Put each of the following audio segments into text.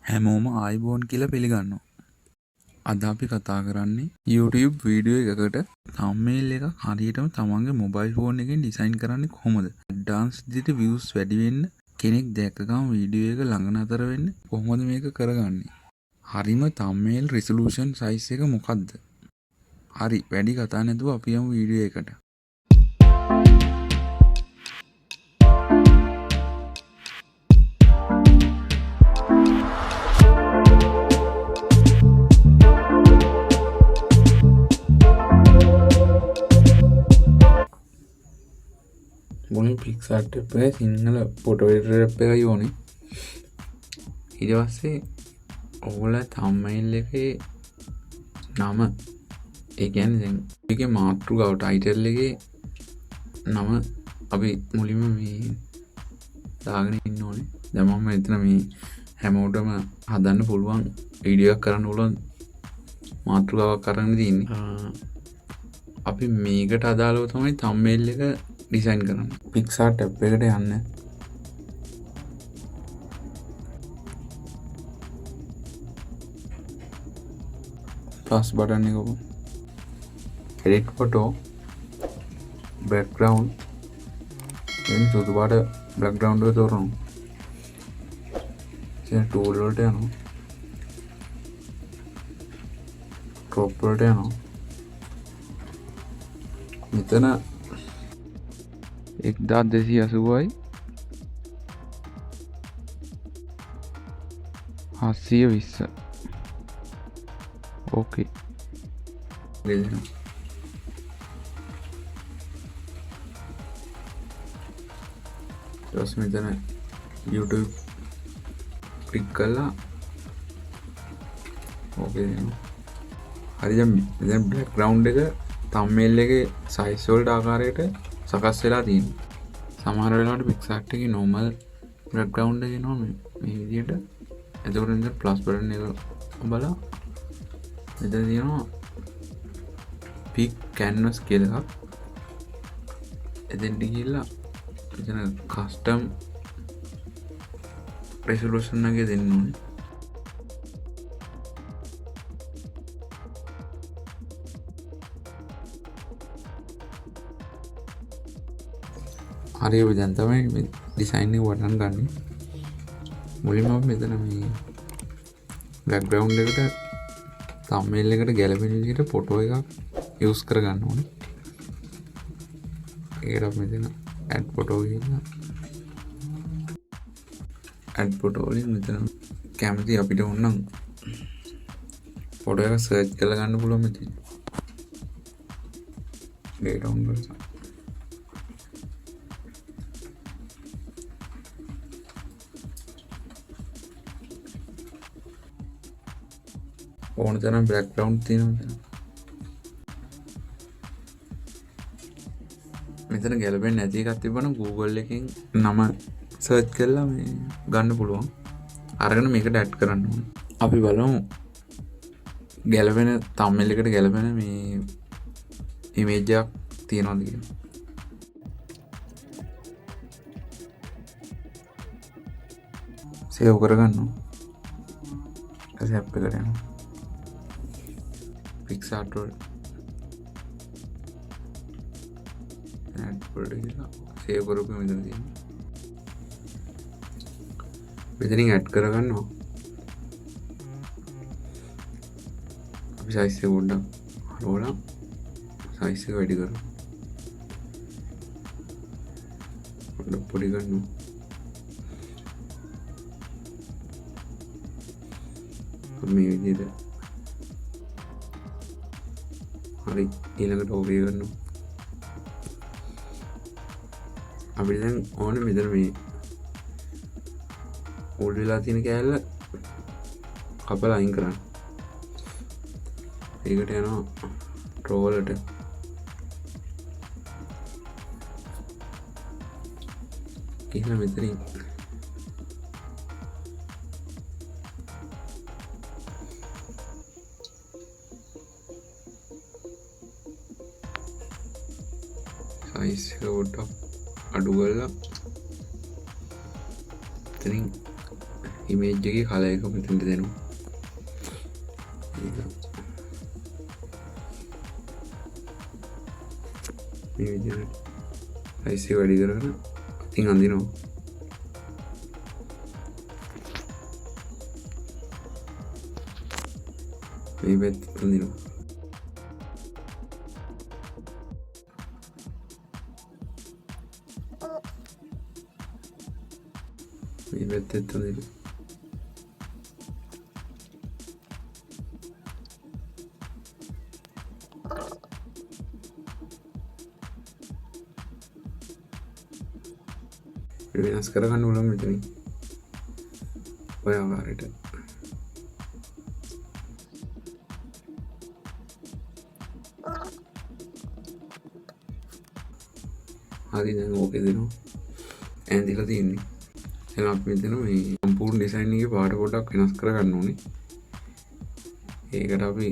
හැමෝම ආයිබෝන් කියලා පිළිගන්නවා. අද අපි කතා කරන්නේ YouTube වීඩියෝ එකකට thumbnail එක හරියටම තමන්ගේ mobile phone එකෙන් design කරන්නේ කොහොමද? advanced විදිහට views වැඩි වෙන්න කෙනෙක් දැක්ක ගමන් වීඩියෝ එක ළඟ නතර වෙන්න කොහොමද මේක කරගන්නේ? හරිම thumbnail resolution size එක මොකද්ද? හරි වැඩි කතා නැතුව අපි යමු වීඩියෝ එකට. මුලින් පික්සාර්ට් එකේ සිංහල ෆොටෝ එඩිටර් එකයි ඕනේ. ඊට පස්සේ ඔයගොල්ලෝ thumbnail එකේ නම ඒ කියන්නේ දැන් මේකේ මාතෘකාව ටයිටල් එකේ නම අපි මුලින්ම මේ දාගෙන ඉන්න ඕනේ. දැන් මම මෙතන මේ හැමෝටම හදන්න පුළුවන් වීඩියෝ එකක් කරන්න පුළුවන් මාතෘකාවක් කරන්න තියෙන්නේ. අපි මේකට අදාළව තමයි thumbnail එක ඩිසයින් කරන්න. පික්සාර්ට් ටැබ් එකට යන්න. ප්ලස් බටන් එක ඔබ edit photo background then සුදු පාට background එක තෝරනවා. දැන් tool වලට යනවා. crop වලට යනවා. මෙතන 1280යි 720 ඕකේ ඊට පස්සේ මෙතන YouTube ක්ලික් කරලා ඕකේ හරි දැන් බෑග්ග්‍රවුන්ඩ් එක thumbnail එකේ size වලට ආකාරයට සකස් වෙලා තියෙනවා. සමහර වෙලාවට පික්සාර්ට් එකේ normal background එක එනවා මේ විදිහට. එතකොට ඉතින් plus button එක බලලා මෙතන තියෙනවා pic canvas කියලා එකක්. එතෙන්ට ගිහිල්ලා මෙතන custom resolution එක දෙන්න ඕනේ. හරි ඔය දැන් තමයි මේ ඩිසයින් එක වටන් ගන්න. මුලින්ම අපි මෙතන මේ බෑග්ග්‍රවුන්ඩ් එකට thumbnail එකට ගැලපෙන විදිහට ෆොටෝ එකක් යූස් කර ගන්න ඕනේ. ඒකට අපි මෙතන add photo කියලා add photo වලින් මෙතන කැමති අපිට ඕන නම් ෆොටෝ එක සර්ච් කරලා ගන්න පුළුවන් මෙතන. data on කරලා ඕන තරම් බෑග්ග්‍රවුන්ඩ් තියෙනවා මෙතන ගැලපෙන්නේ නැති එකක් තිබ්බනම් Google එකෙන් නම සර්ච් කරලා මේ ගන්න පුළුවන්. අරගෙන මේකට ඇඩ් කරන්න ඕනේ. අපි බලමු ගැලපෙන thumbnail එකට ගැලපෙන මේ image එකක් තියෙනවද කියලා. සේව් කරගන්නවා. ඊට app එකට යනවා. පික්සාර්ට් වල add වලට ගිහලා සේව් කරපු මෙතන තියෙනවා. මෙතනින් ඇඩ් කරගන්නවා. අපි size එක පොඩ්ඩක් හරවලා size එක වැඩි කරමු. පොඩ්ඩක් පොඩි කරනවා. මේ විදිහට හරි ඊළඟට ඕකේ කරනවා. අපිට දැන් ඕනේ මෙතන මේ උල් වෙලා තියෙන කෑල්ල කපලා අයින් කරන්න. ඒකට යනවා draw වලට. ඊළඟ මෙතනින් size එක පොඩ්ඩක් අඩු කරලා එතනින් ඉමේජ් එකේ කලර් එක මෙතනට දෙනවා. මේ විදිහට size එක වැඩි කරගෙන අතින් අඳිනවා. මේ පැත්තට අඳිනවා. මේ පැත්තට අඳිනවා. වෙනස් කරගන්න ඕන මෙතනින්. ඔය ආකාරයට. හරි දැන් ඕකේ දෙනවා. ඇඳිලා තියෙන්නේ. එහෙනම් අපි මෙතන මේ සම්පූර්ණ ඩිසයින් එකේ පාට පොඩ්ඩක් වෙනස් කරගන්න ඕනේ. ඒකට අපි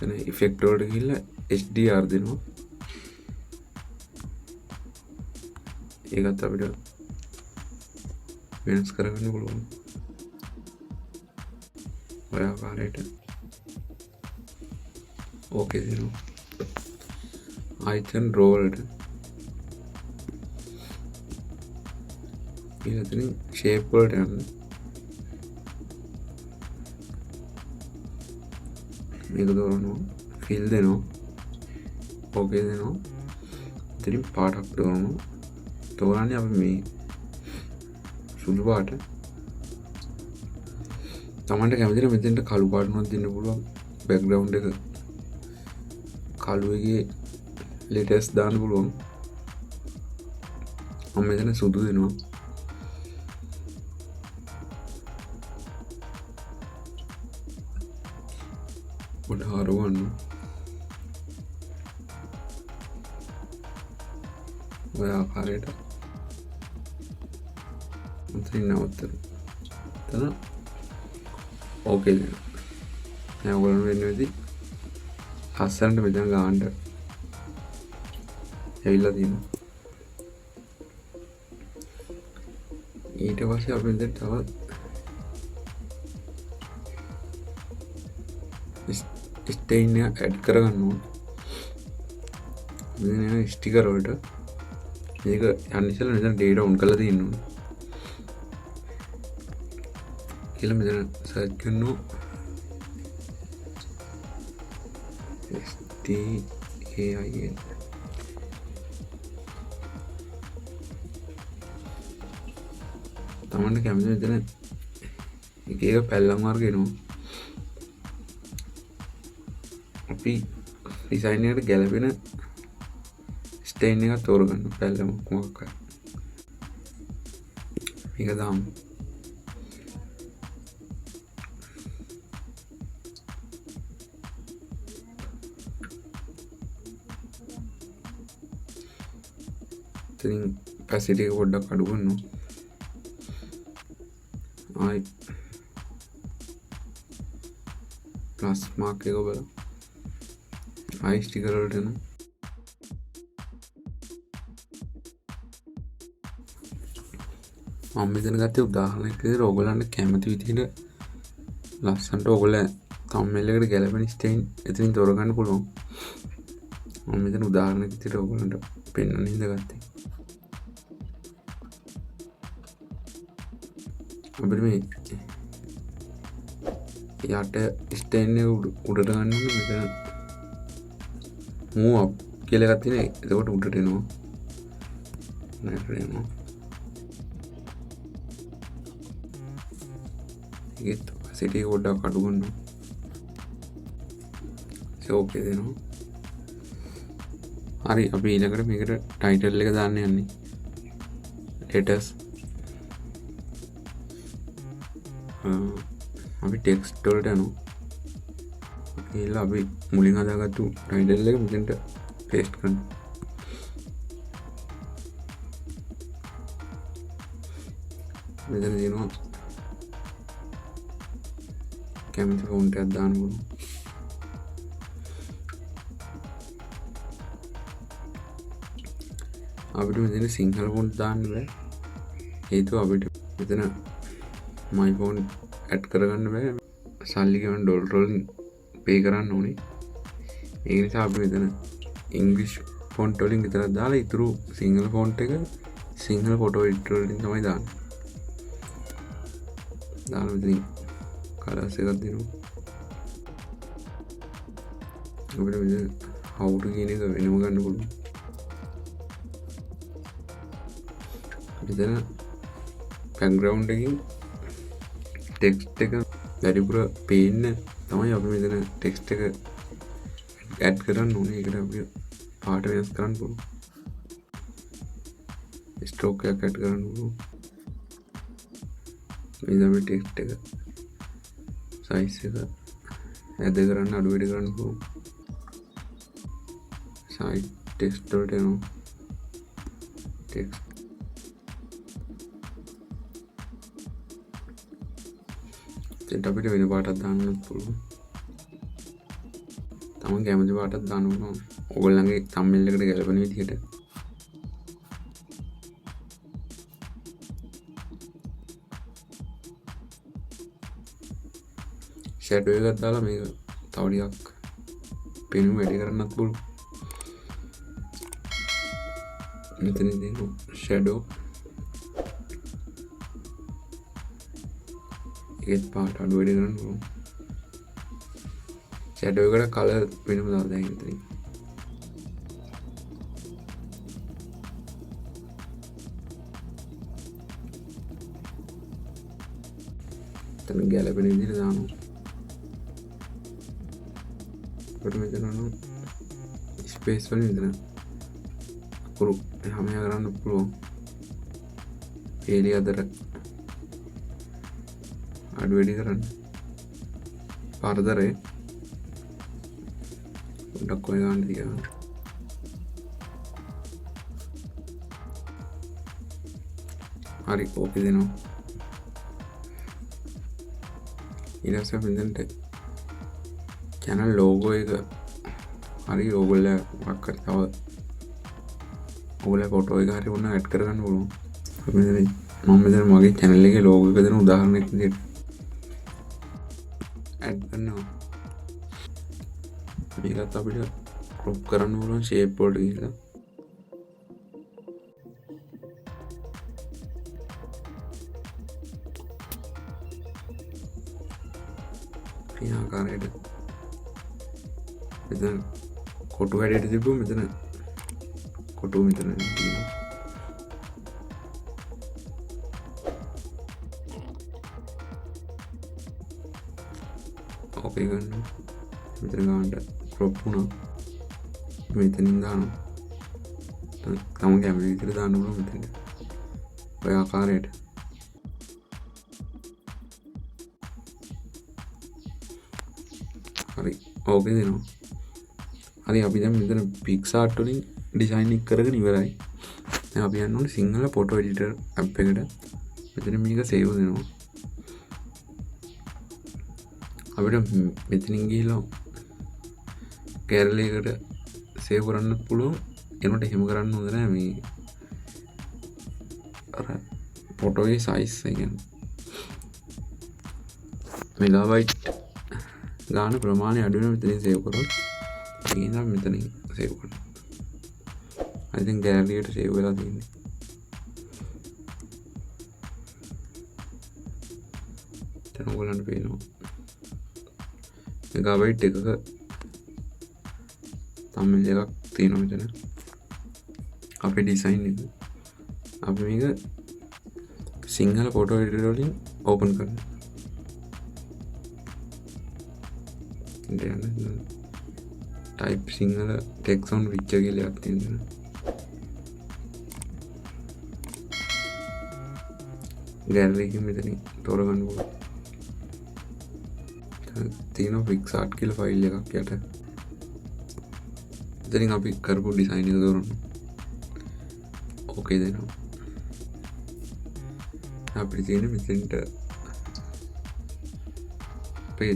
එතන ඉෆෙක්ට් වලට ගිහිල්ලා HDR දෙනවා. ඒකත් අපිට වෙනස් කරගන්න පුළුවන්. ඔය ආකාරයට ඕකේ දෙනවා. ආයිතන් රෝ වලට ඊළඟට ෂේප් වලට යන්න. මේක දොරනවා. ෆිල් දෙනවා. ඕකේ දෙනවා. ඉතින් පාටක් දොරනවා. තෝරන්නේ අපි මේ සුදු පාට. තමන්ට කැමති නම් මෙතෙන්ට කළු පාටුවක් දෙන්න පුළුවන්. බෑග්ග්‍රවුන්ඩ් එක කළු එකේ ලෙටර්ස් දාන්න පුළුවන්. මම මෙතන සුදු දෙනවා. පොඩ හරවන්න. ඔය ආකාරයට මෙතනින් නවත්තන. එතන ඕකේ දෙනවා. දැන් ඔයගොල්ලෝ වෙන්නේ නැති ලස්සනට මෙතන ගාන්න ඇවිල්ලා තියෙනවා. ඊට පස්සේ අපි මෙතන තව ස්ටේන් එක ඇඩ් කරගන්න ඕනේ. මෙතන ස්ටිකර් වලට මේක යන්න ඉස්සෙල්ලා මෙතන ඩේටා ඔන් කරලා තියෙන්න ඕනේ. කියලා මෙතන සර්ච් කරනවා STAIN. තමන්ට කැමති මෙතන එක එක පැල්ලම් වර්ග එනවා. අපි ඩිසයින් එකට ගැලපෙන ස්ටේන් එකක් තෝරගන්න. පැල්ලම මොකක් හරි මේක දාමු. ඉතින් පැසිටි එක පොඩ්ඩක් අඩු කරනවා. ආයි ප්ලස් මාක් එක බලන්න. ආයි ස්ටිකර් වලට එනවා. මම මෙතන ගත්තේ උදාහරණයක් විදිහට ඔයගොල්ලන්ට කැමති විදිහට ලස්සනට ඔයගොල්ලෝ තම්බ්නේල් එකට ගැලපෙන ස්ටේන් එතනින් තෝරගන්න පුළුවන්. මම මෙතන උදාහරණයක් විදිහට ඔයගොල්ලන්ට පෙන්වන්න ඉඳගත්තේ. අපිට මේ යට ස්ටේන් එක උඩට ගන්න ඕනේ. මෙතන මූව් අප් කියලා එකක් තියෙනවා. එතකොට උඩට එනවා. නැට එනවා. ඒකත් සිටි එක පොඩ්ඩක් අඩු කරනවා. ඕකේ දෙනවා. හරි අපි ඊළඟට මේකට ටයිටල් එක දාන්න යන්නේ. letters අපි ටෙක්ස්ට් වලට යනවා. ඊළඟ අපි මුලින් හදාගත්තු ටයිටල් එක මෙතනට පේස්ට් කරනවා. මෙතන තියෙනවා කැමති ෆොන්ට් එකක් දාන්න පුළුවන්. අපිට මෙතන සිංහල ෆොන්ට් දාන්න බෑ. හේතුව අපිට මෙතන මයි ෆෝන් ඇඩ් කරගන්න බෑ සල්ලි ගෙවන්න ඩොලර් වලින් පේ කරන්න ඕනේ. ඒ නිසා අපි මෙතන ඉංග්‍රීසි ෆොන්ට් වලින් විතරක් දාලා ඉතුරු සිංහල ෆොන්ට් එක සිංහල ෆොටෝ එඩිටර් වලින් තමයි දාන්නේ. දාලා මෙතන කලර්ස් එකක් දෙනවා. අපිට මෙතන how to කියන එක වෙනම ගන්න පුළුවන්. මෙතන බෑග්ග්‍රවුන්ඩ් එකකින් ටෙක්ස්ට් එක වැඩිපුර පේන්න තමයි අපි මෙතන ටෙක්ස්ට් එක ඇඩ් කරන්න ඕනේ. ඒකට අපි පාට වෙනස් කරන්න පුළුවන්. ස්ට්‍රෝක් එකක් ඇඩ් කරන්න පුළුවන්. මේ තමයි ටෙක්ස්ට් එක සයිස් එක ඇද කරන්න අඩු වැඩි කරන්න පුළුවන්. සයිඩ් ටෙක්ස්ට් වලට යනවා. ටෙක්ස්ට් අපිට වෙන පාටක් දාන්නත් පුළුවන්. තමන් කැමති පාටක් දාන්න පුළුවන්. ඔයගොල්ලන්ගේ තම්බ්නෙල් එකට ගැලපෙන විදිහට. ෂැඩෝ එකක් දාලා මේක තව ටිකක් පෙනුම වැඩි කරන්නත් පුළුවන්. මෙතන දෙනවා ෂැඩෝ. ඒත් පාට අඩු වැඩි කරන්න පුළුවන්. ෂැඩෝ එකට කලර් වෙනම දාලා දැන් ඉතින්. එතන ගැලපෙන විදිහට දානවා. කොට මෙතන ස්පේස් වලින් මෙතන අකුරු හැම කරන්න පුළුවන්. පේලි අතර අඩු වැඩි කරන්න. පරතරේ පොඩ්ඩක් කොයි ගන්න තියන්න. හරි ඕකේ දෙනවා. ඊට පස්සේ මෙතනට channel logo එක හරි ඔයගොල්ලෝ මොකක් හරි තව ඔයගොල්ලෝ ෆොටෝ එක හරි වුණා ඇඩ් කරගන්න පුළුවන්. මම මෙතන මගේ channel එකේ logo එක දෙන උදාහරණයක් විදිහට ඇඩ් කරනවා. මේකත් අපිට crop කරන්න පුළුවන් shape වලට ගිහලා. මේ ආකාරයට මෙතන කොටු හැඩයට තිබ්බොත් මෙතන කොටු මෙතන තියෙනවා. ඕකේ ගන්න මෙතන ගන්න ක්‍රොප් වුණා. මෙතනින් දානවා. තම කැමති විදිහට දාන්න ඕන මෙතන. ඔය ආකාරයට. හරි ඕකේ දෙනවා. හරි අපි දැන් මෙතන picsart වලින් ඩිසයින් එක කරගෙන ඉවරයි. දැන් අපි යන්න ඕනේ සිංහල ෆොටෝ එඩිටර් ඇප් එකට. මෙතන මේක සේව් වෙනවා. අපිට මෙතනින් ගිහලා කැරලි එකට සේව් කරන්න පුළුවන්. එනකොට එහෙම කරන්න හොඳ නෑ. මේ අර ෆොටෝ එකේ සයිස් එක කියන්නේ මෙගාබයිට් ගාන ප්‍රමාණය අඩු වෙන මෙතනින් සේව් කරොත් ඒ නිසා මෙතනින් සේව් කරනවා. I think gallery එකට සේව් වෙලා තියෙන්නේ. දැන් ඔයගොල්ලන්ට පේනවා මෙගාබයිට් එකක thumbnail එකක් තියෙනවා මෙතන. අපේ ඩිසයින් එක. අපි මේක සිංහල ෆොටෝ එඩිටර් වලින් ඕපන් කරනවා. type sinhala text on picture කියලා එකක් තියෙනවා. gallery එකෙන් මෙතනින් තෝරගන්න ඕනේ. තියෙනවා picsart කියලා ෆයිල් එකක් යට. එතනින් අපි කරපු ඩිසයින් එක තෝරන්න. ඕකේ දෙනවා. අපිට තියෙන මෙතෙන්ට අපේ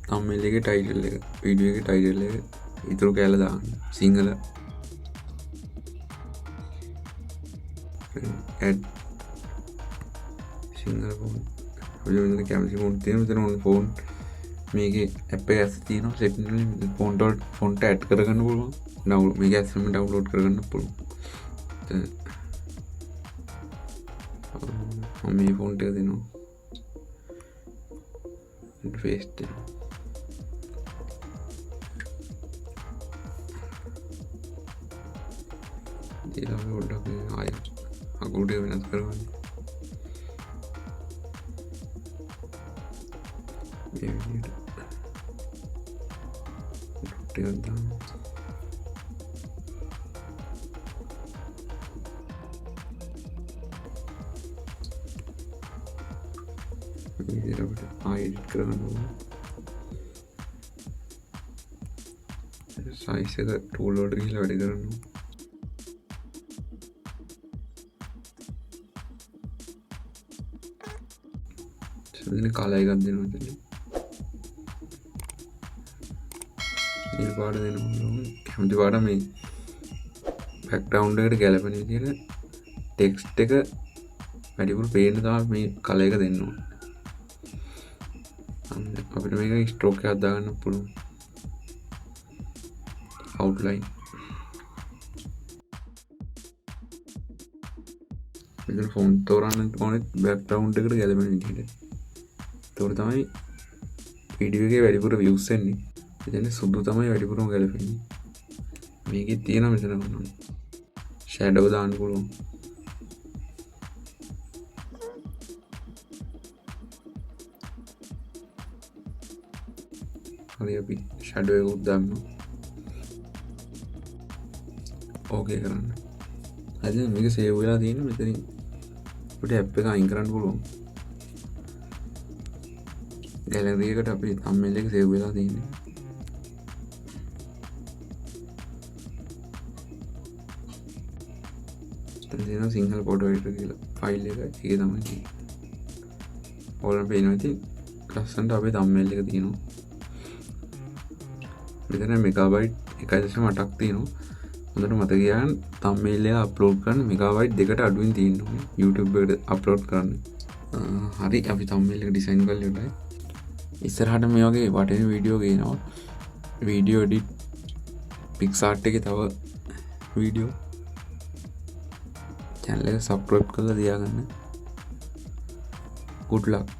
thumbnail එකේ title එක, වීඩියෝ එකේ title එක ඉතුරු කැල දාන්න. සිංහල add සිංහල font අපි මෙතන කැමති ෆොන්ට් තියෙනවා. මෙතන ඕන ෆොන්ට් මේකේ ඇප් එක ඇස් තියෙනවා. සෙටින්ග් වලින් ෆොන්ට් ඇඩ් කරගන්න පුළුවන්. ඩවුන්ලෝඩ් මේක ඇස්සෙම ඩවුන්ලෝඩ් කරගන්න පුළුවන්. මම මේ ෆොන්ට් එක දෙනවා. ඉන්ටර්ෆේස් එක ඊළඟ පොඩ්ඩක් ආයෙ අකුරු වෙනස් කරගන්න. මේ විදිහට ටිකක් දාන්න. මේ විදිහට අපිට ආයෙ එඩිට් කරගන්න ඕන. සයිස් එක ටූල් වලට ගිහිල්ලා වැඩ කරනවා. මෙතන කලර් එකක් දෙනවා. නිල් පාට දෙනවා. කැමති පාට මේ බෑග්ග්‍රවුන්ඩ් එකට ගැලපෙන විදිහට ටෙක්ස්ට් එක වැඩිපුර පේන්න තමයි මේ කලර් එක දෙන්න ඕනේ. අපිට මේක ස්ට්‍රෝක් එකක් දාගන්න පුළුවන්. outline මෙතන ෆොන්ට් තෝරන්න ඕනේ බෑග්ග්‍රවුන්ඩ් එකට ගැලපෙන විදිහට. ඒතකොට තමයි වීඩියෝ එකේ වැඩිපුර views එන්නේ. එතන සුදු තමයි වැඩිපුරම ගැලපෙන්නේ. මේකේ තියෙනවා මෙතන මොනවා shadow දාන්න පුළුවන්. හරි අපි shadow එක උත් දාමු. ඕකේ කරන්න. හරි මේක සේව් වෙලා තියෙනවා. මෙතනින් අපිට ඇප් එක අයින් කරන්න පුළුවන්. ගැලරි එකට අපි thumbnail එක සේව් වෙලා තියෙන්නේ. දැන් තියෙනවා සිංහල ෆොටෝ එඩිටර් කියලා ෆයිල් එක. ඒකේ තමයි තියෙන්නේ. ඕලන් පේනවා ඉතින් ලස්සනට අපේ thumbnail එක තියෙනවා. මෙතන මෙගාබයිට් 1.8ක් තියෙනවා. හොඳට මතක තියාගන්න thumbnail එක අප්ලෝඩ් කරන්න මෙගාබයිට් 2කට අඩුවෙන් තියෙන්න ඕනේ YouTube එකට අප්ලෝඩ් කරන්න. හරි අපි thumbnail එක ඩිසයින් කරලා ඉවරයි. ඉස්සරහට මේ වගේ වටින වීඩියෝ ගේනවා. වීඩියෝ එඩිට් picsart එකේ තව වීඩියෝ channel එක subscribe කරලා තියාගන්න. good luck.